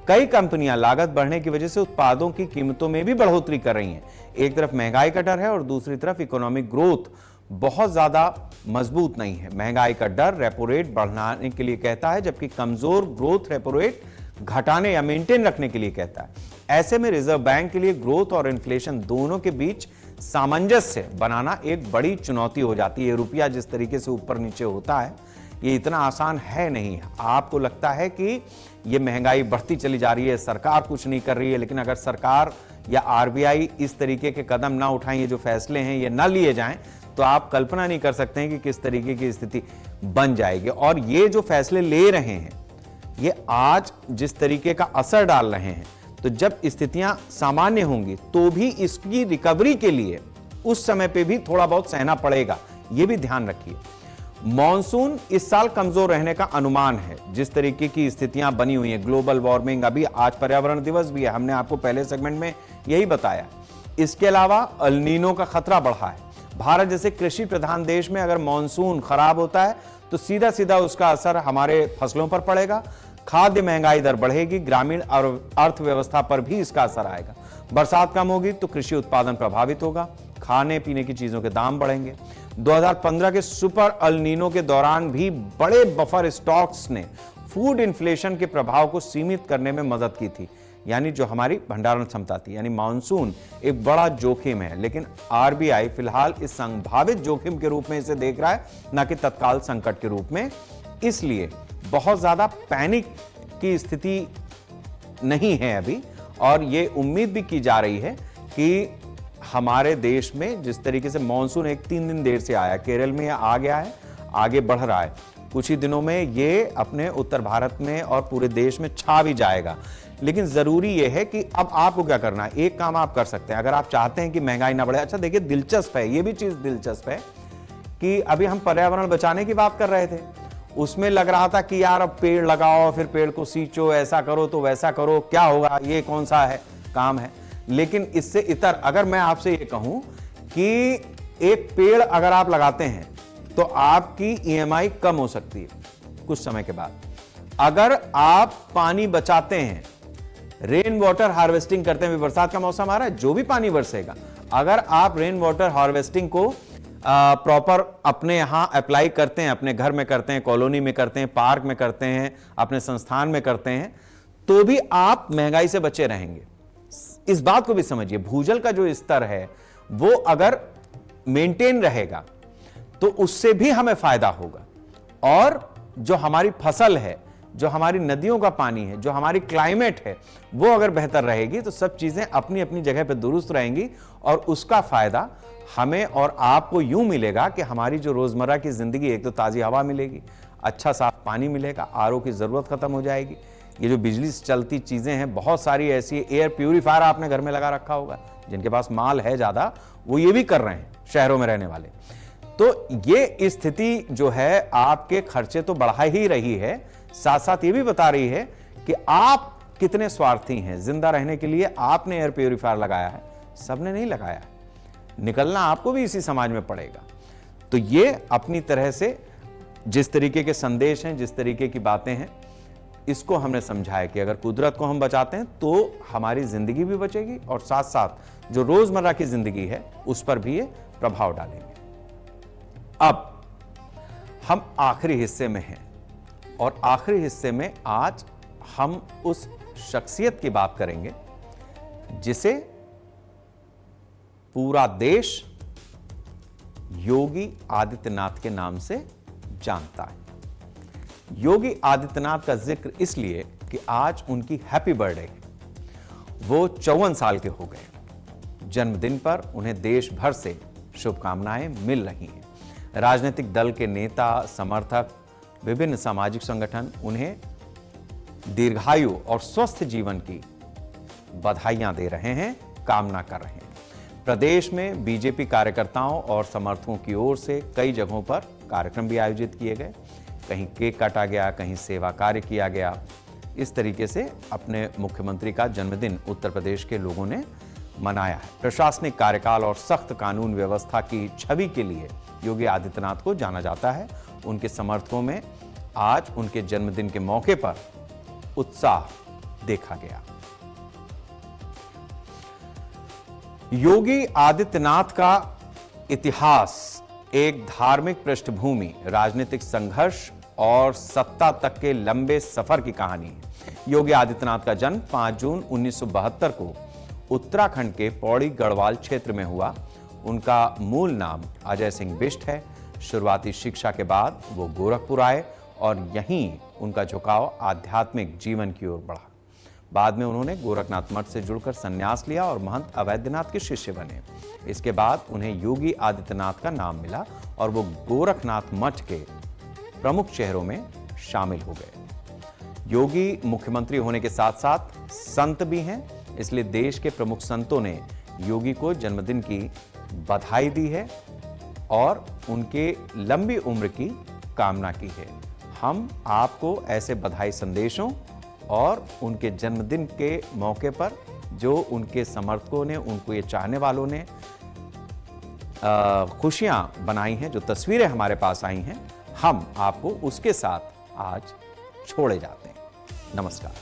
कई कंपनियां लागत बढ़ने की वजह से उत्पादों की कीमतों में भी बढ़ोतरी कर रही हैं। एक तरफ महंगाई का डर है और दूसरी तरफ इकोनॉमिक ग्रोथ बहुत ज्यादा मजबूत नहीं है। महंगाई का डर रेपो रेट बढ़ाने के लिए कहता है, जबकि कमजोर ग्रोथ रेपो रेट घटाने या मेंटेन रखने के लिए कहता है। ऐसे में रिजर्व बैंक के लिए ग्रोथ और इन्फ्लेशन दोनों के बीच सामंजस्य बनाना एक बड़ी चुनौती हो जाती है। रुपया जिस तरीके से ऊपर नीचे होता है ये इतना आसान है नहीं। आपको लगता है कि ये महंगाई बढ़ती चली जा रही है, सरकार कुछ नहीं कर रही है, लेकिन अगर सरकार या आरबीआई इस तरीके के कदम ना उठाएं, ये जो फैसले हैं ये ना लिए जाएं, तो आप कल्पना नहीं कर सकते हैं कि किस तरीके की स्थिति बन जाएगी। और ये जो फैसले ले रहे हैं ये आज जिस तरीके का असर डाल रहे हैं, तो जब स्थितियां सामान्य होंगी तो भी इसकी रिकवरी के लिए उस समय पे भी थोड़ा बहुत सहना पड़ेगा, ये भी ध्यान रखिए। मॉनसून इस साल कमजोर रहने का अनुमान है। जिस तरीके की स्थितियां बनी हुई हैं, ग्लोबल वार्मिंग, अभी आज पर्यावरण दिवस भी है, हमने आपको पहले सेगमेंट में यही बताया। इसके अलावा अल नीनो का खतरा बढ़ा है। भारत जैसे कृषि प्रधान देश में अगर मानसून खराब होता है तो सीधा सीधा उसका असर हमारे फसलों पर पड़ेगा, खाद्य महंगाई दर बढ़ेगी, ग्रामीण अर्थव्यवस्था पर भी इसका असर आएगा। बरसात कम होगी तो कृषि उत्पादन प्रभावित होगा, खाने पीने की चीजों के दाम बढ़ेंगे। 2015 के सुपर अल नीनो के दौरान भी बड़े बफर स्टॉक्स ने फूड इन्फ्लेशन के प्रभाव को सीमित करने में मदद की थी, यानी जो हमारी भंडारण क्षमता थी। यानी मानसून एक बड़ा जोखिम है, लेकिन आरबीआई फिलहाल इस संभावित जोखिम के रूप में इसे देख रहा है, ना कि तत्काल संकट के रूप में। इसलिए बहुत ज्यादा पैनिक की स्थिति नहीं है अभी, और ये उम्मीद भी की जा रही है कि हमारे देश में जिस तरीके से मानसून 1-3 दिन देर से आया, केरल में आ गया है, आगे बढ़ रहा है, कुछ ही दिनों में ये अपने उत्तर भारत में और पूरे देश में छा भी जाएगा। लेकिन जरूरी यह है कि अब आपको क्या करना है। एक काम आप कर सकते हैं, अगर आप चाहते हैं कि महंगाई ना बढ़े। अच्छा देखिए, दिलचस्प है, ये भी चीज दिलचस्प है कि अभी हम पर्यावरण बचाने की बात कर रहे थे, उसमें लग रहा था कि यार अब पेड़ लगाओ, फिर पेड़ को सींचो, ऐसा करो तो वैसा करो, क्या होगा, ये कौन सा है काम है। लेकिन इससे इतर अगर मैं आपसे ये कहूं कि एक पेड़ अगर आप लगाते हैं तो आपकी ईएमआई कम हो सकती है कुछ समय के बाद। अगर आप पानी बचाते हैं, रेन वाटर हार्वेस्टिंग करते हैं, बरसात का मौसम आ रहा है, जो भी पानी बरसेगा, अगर आप रेन वाटर हार्वेस्टिंग को प्रॉपर अपने यहां अप्लाई करते हैं, अपने घर में करते हैं, कॉलोनी में करते हैं, पार्क में करते हैं, अपने संस्थान में करते हैं, तो भी आप महंगाई से बचे रहेंगे। इस बात को भी समझिए, भूजल का जो स्तर है वो अगर मेंटेन रहेगा तो उससे भी हमें फायदा होगा, और जो हमारी फसल है, जो हमारी नदियों का पानी है, जो हमारी क्लाइमेट है, वो अगर बेहतर रहेगी तो सब चीजें अपनी अपनी जगह पर दुरुस्त रहेंगी, और उसका फायदा हमें और आपको यूं मिलेगा कि हमारी जो रोजमर्रा की जिंदगी, एक तो ताजी हवा मिलेगी, अच्छा साफ पानी मिलेगा, आरओ की जरूरत खत्म हो जाएगी। ये जो बिजली से चलती चीजें हैं, बहुत सारी ऐसी, एयर प्यूरिफायर आपने घर में लगा रखा होगा, जिनके पास माल है ज्यादा वो ये भी कर रहे हैं, शहरों में रहने वाले। तो ये स्थिति जो है आपके खर्चे तो बढ़ा ही रही है, साथ साथ ये भी बता रही है कि आप कितने स्वार्थी हैं। जिंदा रहने के लिए आपने एयर प्यूरिफायर लगाया है, सबने नहीं लगाया है, निकलना आपको भी इसी समाज में पड़ेगा। तो ये अपनी तरह से जिस तरीके के संदेश हैं, जिस तरीके की बातें हैं, इसको हमने समझा है कि अगर कुदरत को हम बचाते हैं तो हमारी जिंदगी भी बचेगी, और साथ साथ जो रोजमर्रा की जिंदगी है उस पर भी ये प्रभाव डालेंगे। अब हम आखिरी हिस्से में हैं, और आखिरी हिस्से में आज हम उस शख्सियत की बात करेंगे जिसे पूरा देश योगी आदित्यनाथ के नाम से जानता है। योगी आदित्यनाथ का जिक्र इसलिए कि आज उनकी हैप्पी बर्थडे है। वो 54 साल के हो गए। जन्मदिन पर उन्हें देश भर से शुभकामनाएं मिल रही हैं। राजनीतिक दल के नेता, समर्थक, विभिन्न सामाजिक संगठन उन्हें दीर्घायु और स्वस्थ जीवन की बधाइयां दे रहे हैं, कामना कर रहे हैं। प्रदेश में बीजेपी कार्यकर्ताओं और समर्थकों की ओर से कई जगहों पर कार्यक्रम भी आयोजित किए गए। कहीं केक काटा गया, कहीं सेवा कार्य किया गया। इस तरीके से अपने मुख्यमंत्री का जन्मदिन उत्तर प्रदेश के लोगों ने मनाया है। प्रशासनिक कार्यकाल और सख्त कानून व्यवस्था की छवि के लिए योगी आदित्यनाथ को जाना जाता है। उनके समर्थकों में आज उनके जन्मदिन के मौके पर उत्साह देखा गया। योगी आदित्यनाथ का इतिहास एक धार्मिक पृष्ठभूमि, राजनीतिक संघर्ष और सत्ता तक के लंबे सफर की कहानी है। योगी आदित्यनाथ का जन्म 5 जून 1972 को उत्तराखंड के पौड़ी गढ़वाल क्षेत्र में हुआ। उनका मूल नाम अजय सिंह बिष्ट है। शुरुआती शिक्षा के बाद वो गोरखपुर आए और यहीं उनका झुकाव आध्यात्मिक जीवन की ओर बढ़ा। बाद में उन्होंने गोरखनाथ मठ से जुड़कर संन्यास लिया और महंत अवैधनाथ के शिष्य बने। इसके बाद उन्हें योगी आदित्यनाथ का नाम मिला और वो गोरखनाथ मठ के प्रमुख चेहरों में शामिल हो गए। योगी मुख्यमंत्री होने के साथ साथ संत भी हैं, इसलिए देश के प्रमुख संतों ने योगी को जन्मदिन की बधाई दी है और उनके लंबी उम्र की कामना की है। हम आपको ऐसे बधाई संदेशों और उनके जन्मदिन के मौके पर जो उनके समर्थकों ने, उनको ये चाहने वालों ने खुशियां बनाई हैं, जो तस्वीरें हमारे पास आई हैं, हम आपको उसके साथ आज छोड़े जाते हैं। नमस्कार।